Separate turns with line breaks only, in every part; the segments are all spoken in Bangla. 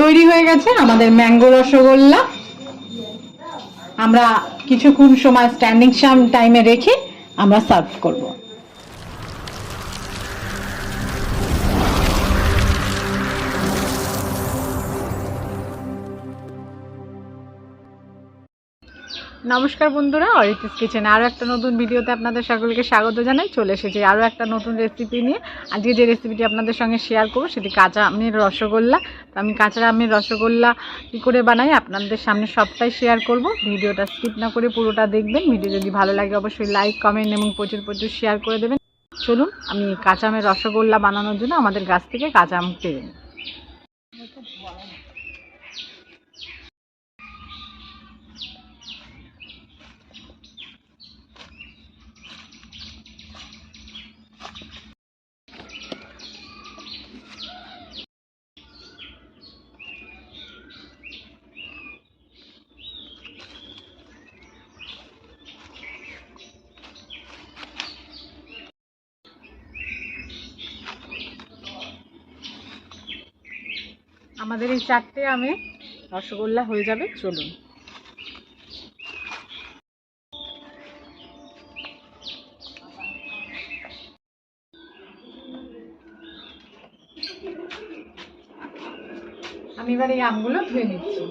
তৈরি হয়ে গেছে আমাদের ম্যাঙ্গো রসগোল্লা। আমরা কিছুক্ষণ সময় স্ট্যান্ডিং টাইমে রেখে আমরা সার্ভ করব। নমস্কার বন্ধুরা, অরিত্রিস কিচেনে আরও একটা নতুন ভিডিওতে আপনাদের সকলকে স্বাগত জানাই। চলে এসেছি আরও একটা নতুন রেসিপি নিয়ে। আজকে যে রেসিপিটি আপনাদের সঙ্গে শেয়ার করব সেটি কাঁচা আমের রসগোল্লা। তো আমি কাঁচা আমের রসগোল্লা কী করে বানাই আপনাদের সামনে সবটাই শেয়ার করব। ভিডিওটা স্কিপ না করে পুরোটা দেখবেন। ভিডিও যদি ভালো লাগে অবশ্যই লাইক, কমেন্ট এবং প্রচুর প্রচুর শেয়ার করে দেবেন। চলুন আমি কাঁচা আমের রসগোল্লা বানানোর জন্য আমাদের গাছ থেকে কাঁচা আম পেয়ে নিই। আমাদের এই 4টে আমে রসগোল্লা হয়ে যাবে। চলুন আমি এবার এই আমগুলো ধুয়ে নিচ্ছি।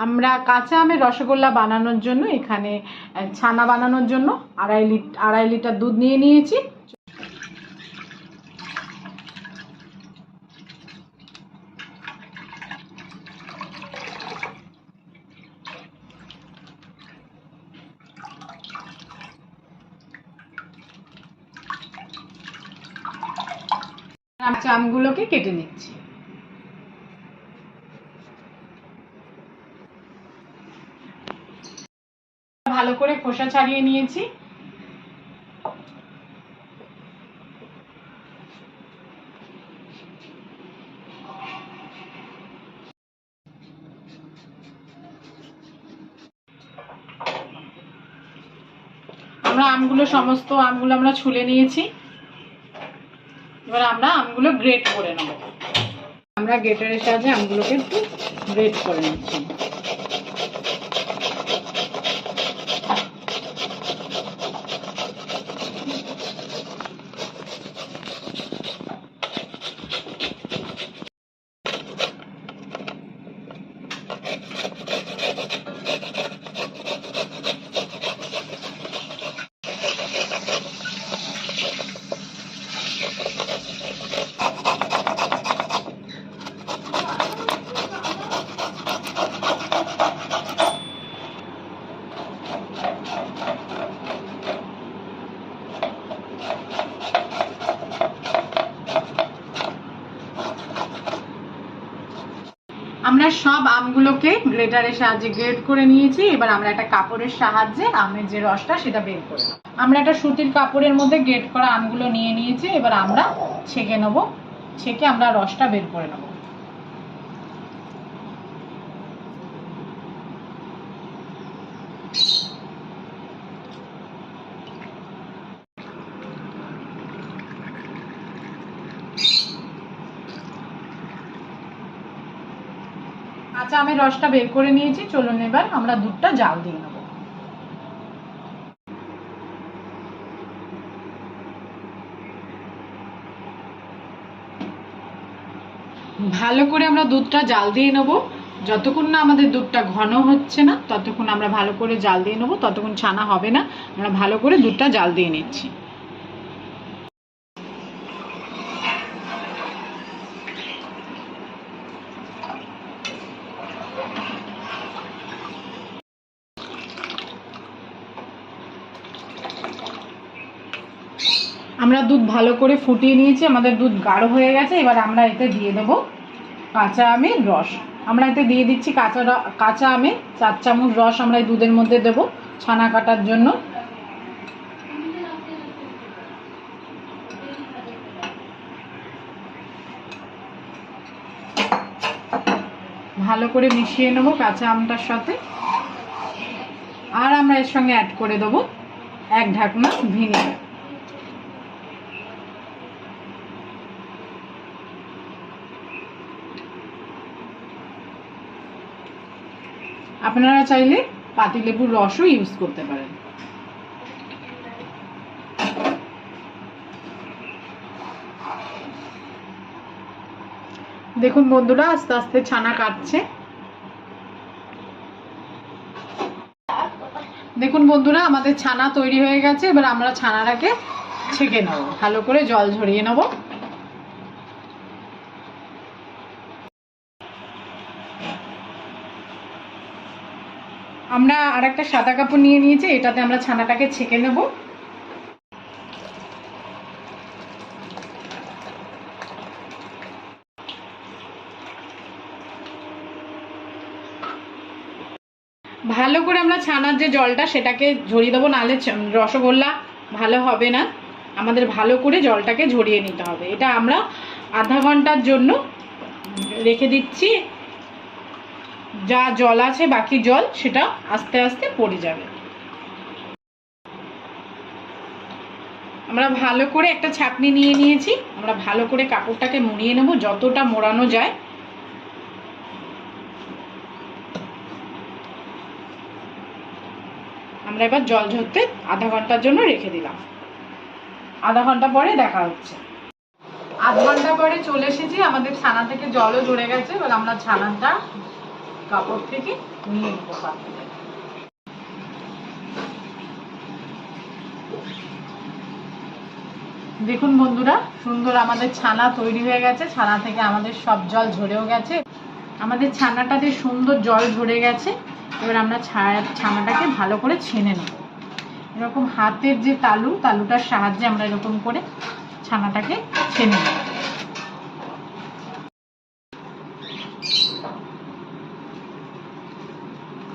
আমরা কাঁচা আমের রসগোল্লা বানানোর জন্য এখানে ছানা বানানোর জন্য আড়াই লিটার দুধ নিয়ে নিয়েছি। কাঁচা আমগুলোকে কেটে নিচ্ছি। ভালো করে খোসা ছাড়িয়ে নিয়েছি। সমস্ত আমগুলো আমরা ছুলে নিয়েছি। এবার আমরা আমগুলো গ্রেট করে নেব। আমরা গ্রেটারের সাহায্যে আমগুলোকে একটু গ্রেট করে নিচ্ছি। আমরা সব আমগুলোকে গ্রেটারের সাহায্যে গ্রেট করে নিয়েছি। এবার আমরা একটা কাপড়ের সাহায্যে আমের যে রসটা সেটা বের করে নেব। আমরা একটা সুতির কাপড়ের মধ্যে গ্রেট করা আমগুলো নিয়ে নিয়েছি। এবার আমরা ছেঁকে নেব। ছেঁকে আমরা রসটা বের করে নেব। কাঁচা আমের রসটা বের করে নিয়েছি। চলুন এবার আমরা দুধটা জাল দিয়ে নেব। ভালো করে আমরা দুধটা জাল দিয়ে নেব। যতক্ষণ না আমাদের দুধটা ঘন হচ্ছে না ততক্ষণ আমরা ভালো করে জাল দিয়ে নেব। ততক্ষণ ছানা হবে না। আমরা ভালো করে দুধটা জাল দিয়ে নিচ্ছি। আমরা দুধ ভালো করে ফুটিয়ে নিয়েছি। আমাদের দুধ গাঢ় হয়ে গেছে। এবার আমরা এতে দিয়ে দেব কাঁচা আমের রস। আমরা এতে দিয়ে দিচ্ছি কাঁচা আমের 4 চামচ রস আমরা এই দুধের মধ্যে দেব ছানা কাটার জন্য। ভালো করে মিশিয়ে নেব কাঁচা আমটার সাথে। আর আমরা এর সঙ্গে অ্যাড করে দেব 1 ঢাকনা ভিনেগার। আপনারা চাইলে পাতিলেবুর রসও ইউজ করতে পারেন। দেখুন বন্ধুরা আস্তে আস্তে ছানা কাটছে। দেখুন বন্ধুরা আমাদের ছানা তৈরি হয়ে গেছে। এবার আমরা ছানাটাকে ছেঁকে নেব, ভালো করে জল ঝরিয়ে নেব। আমরা আর একটা সাদা কাপড় নিয়ে নিয়েছি, এটাতে আমরা ছানাটাকে ছেঁকে নেব। ভালো করে আমরা ছানার যে জলটা সেটাকে ঝরিয়ে দেবো, নাহলে রসগোল্লা ভালো হবে না। আমাদের ভালো করে জলটাকে ঝরিয়ে নিতে হবে। এটা আমরা আধা ঘন্টার জন্য রেখে দিচ্ছি। যা জল আছে বাকি জল সেটা আস্তে আস্তে পড়ে যাবে। আমরা ভালো করে একটা ছাঁকনি নিয়ে নিয়েছি। আমরা ভালো করে কাপড়টাকে মুড়িয়ে নেব, যতটা মোড়ানো যায়। আমরা এবার জল ঝরতে আধা ঘন্টার জন্য রেখে দিলাম। আধা ঘন্টা পরে দেখা হচ্ছে। আধা ঘন্টা পরে চলে এসেছি, আমাদের ছানা থেকে জলও ঝরে গেছে। এবার আমরা ছানাটা কাপড় থেকে নিয়ে নেব। দেখুন বন্ধুরা সুন্দর আমাদের ছানা তৈরি হয়ে গেছে। ছানা থেকে আমাদের সব জল ঝরেও গেছে। আমাদের ছানাটাতে সুন্দর জল ঝরে গেছে। এবার আমরা ছানাটাকে ভালো করে ছেনে নেব। এরকম হাতের যে তালুটার সাহায্যে আমরা এরকম করে ছানাটাকে ছেনে নেব।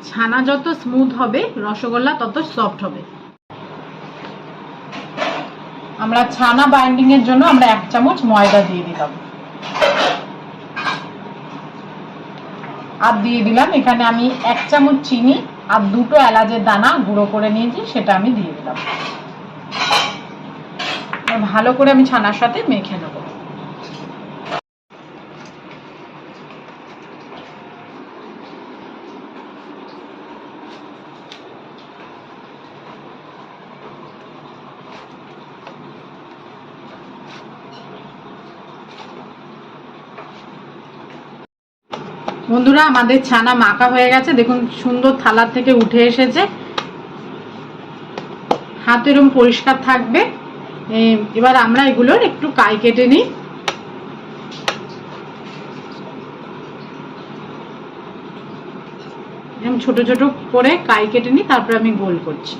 ছানা যত স্মুথ হবে রসগোল্লা তত সফট হবে। আমরা ছানা বাইন্ডিং এর জন্য আমরা 1 চামচ ময়দা দিয়ে দিলাম। আর দিয়ে দিলাম এখানে আমি 1 চামচ চিনি আর 2টো এলাচের দানা গুঁড়ো করে নিয়েছি, সেটা আমি দিয়ে দিলাম। ভালো করে আমি ছানার সাথে মেখে নেব। বন্ধুরা আমাদের ছানা মাখা হয়ে গেছে। দেখুন সুন্দর থালা থেকে উঠে এসেছে। হাত এরকম পরিষ্কার থাকবে। এবার আমরা এগুলোর একটু কাই কেটে নিই। এরকম ছোট ছোট করে কাই কেটে নিই, তারপর আমি গোল করছি।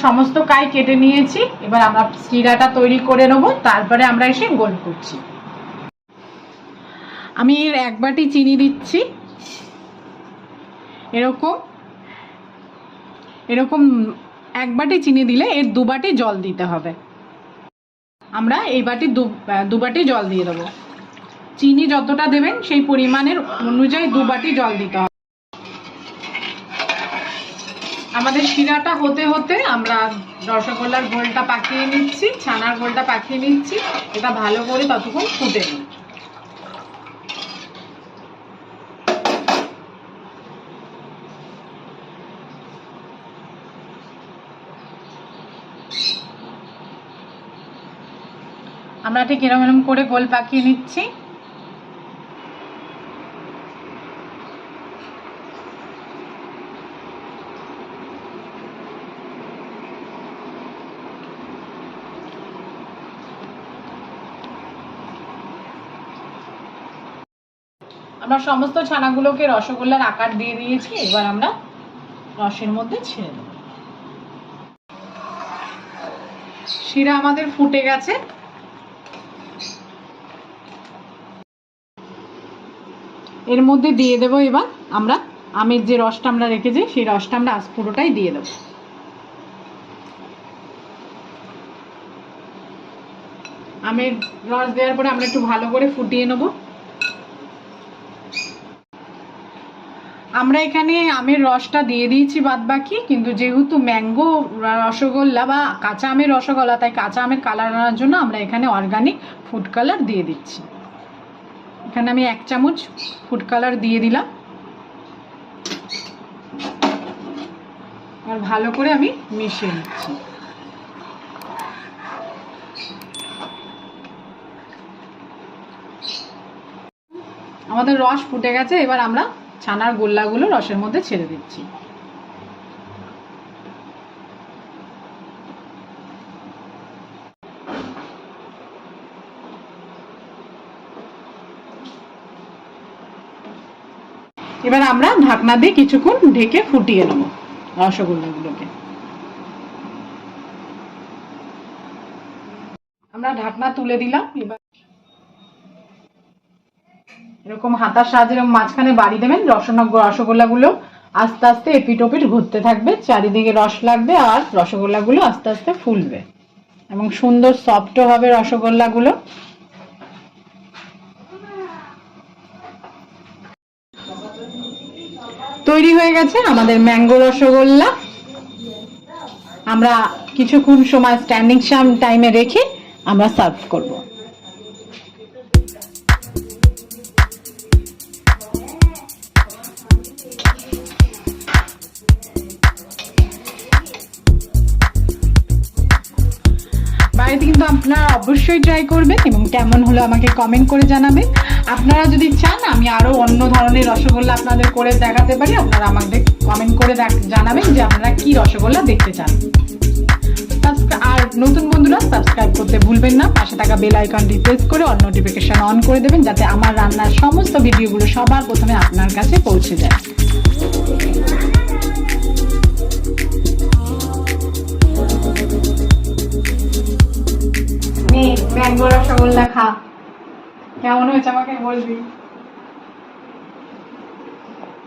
সমস্ত কাই কেটে নিয়েছি। এবার আমরা শিরাটা তৈরি করে নেব, তারপরে আমরা এসে গোল করছি। আমি এর 1 বাটি চিনি দিচ্ছি। এরকম 1 বাটি চিনি দিলে এর 2 বাটি জল দিতে হবে। আমরা এই বাটি 2 বাটি জল দিয়ে দেবো। চিনি যতটা দেবেন সেই পরিমাণের অনুযায়ী 2 বাটি জল দিতে হবে। আমাদের শিরাটা হতে হতে আমরা রসগোল্লার ঘোলটা পাকিয়ে নিচ্ছি, ছানার ঘোলটা পাকিয়ে নিচ্ছি। এটা ভালো করে ততক্ষণ ফুটে নিই। আমরা ঠিক এরকম করে গোল পাকিয়ে নিচ্ছি। আমরা সমস্ত ছানাগুলোকে রসগোল্লার আকার দিয়ে দিয়েছি। এবার আমরা রসের মধ্যে ছেড়ে দেব। শিরা আমাদের ফুটে গেছে। এর মধ্যে দিয়ে দেব এবার আমরা আমের যে রসটা আমরা রেখেছি সেই রসটা আমরা পুরোটাই দিয়ে দেব। আমের রস দেওয়ার পরে আমরা একটু ভালো করে ফুটিয়ে নেব। আমরা এখানে আমের রসটা দিয়ে দিয়েছি বাদ বাকি, কিন্তু যেহেতু ম্যাঙ্গো রসগোল্লা বা কাঁচা আমের রসগোল্লা, তাই কাঁচা আমের কালার আনার জন্য আমরা এখানে অর্গানিক ফুড কালার দিয়ে দিচ্ছি। এখানে আমি 1 চামচ ফুড কালার দিয়ে দিলাম, আর ভালো করে আমি মিশিয়ে নিচ্ছি। আমাদের রস ফুটে গেছে, এবার আমরা ছানার গোল্লাগুলো রসের মধ্যে ছেড়ে দিচ্ছি। এবার আমরা ঢাকনা দিয়ে কিছুক্ষণ ঢেকে ফুটিয়ে নেব রসগোল্লাগুলোকে। আমরা ঢাকনা তুলে দিলাম। এবার এরকম হাতার সাহায্যে মাঝখানে বাড়ি দেবেন, রসগোল্লাগুলো আস্তে আস্তে এপিট ওপিট ঘুরতে থাকবে, চারিদিকে রস লাগবে আর রসগোল্লাগুলো আস্তে আস্তে ফুলবে এবং সুন্দর সফটও হবে রসগোল্লাগুলো। তৈরি হয়ে গেছে আমাদের ম্যাঙ্গো রসগোল্লা। আমরা কিছুক্ষণ সময় স্ট্যান্ডিং টাইমে রেখে আমরা সার্ভ করব। বাড়িতে কিন্তু আপনারা অবশ্যই ট্রাই করবেন এবং কেমন হলো আমাকে কমেন্ট করে জানাবেন। আপনারা যদি চান আমি আরো অন্য ধরনের রসগোল্লা আপনাদের করে দেখাতে পারি, আপনারা আমাদের কমেন্ট করে জানাবেন যে আপনারা কি রসগোল্লা দেখতে চান। আর নতুন বন্ধুরা সাবস্ক্রাইব করতে ভুলবেন না, পাশে থাকা বেল আইকনটি প্রেস করে অল নোটিফিকেশন অন করে দেবেন, যাতে আমার রান্নার সমস্ত ভিডিওগুলো সবার প্রথমে আপনার কাছে পৌঁছে যায়। ম্যাঙ্গো রসগোল্লা খা, কেমন হয়েছে আমাকে বলবি।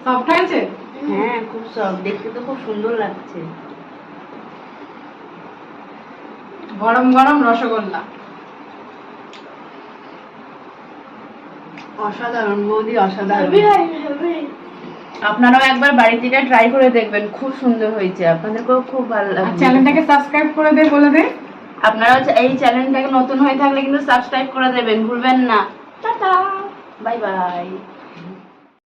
সফট হয়েছে?
হ্যাঁ, খুব সফট, দেখতে তো খুব সুন্দর লাগছে।
গরম গরম রসগোল্লা,
অসাধারণ বৌদি, অসাধারণ। আপনারাও একবার বাড়িতে ট্রাই করে দেখবেন, খুব সুন্দর হয়েছে, আপনাদেরকেও খুব ভালো লাগবে।
চ্যানেলটাকে সাবস্ক্রাইব করে দে, বলে দে।
আপনারাও এই চ্যানেলটাকে নতুন হয়ে থাকলে কিন্তু সাবস্ক্রাইব করে দেবেন, ভুলবেন না। Tata, bye bye.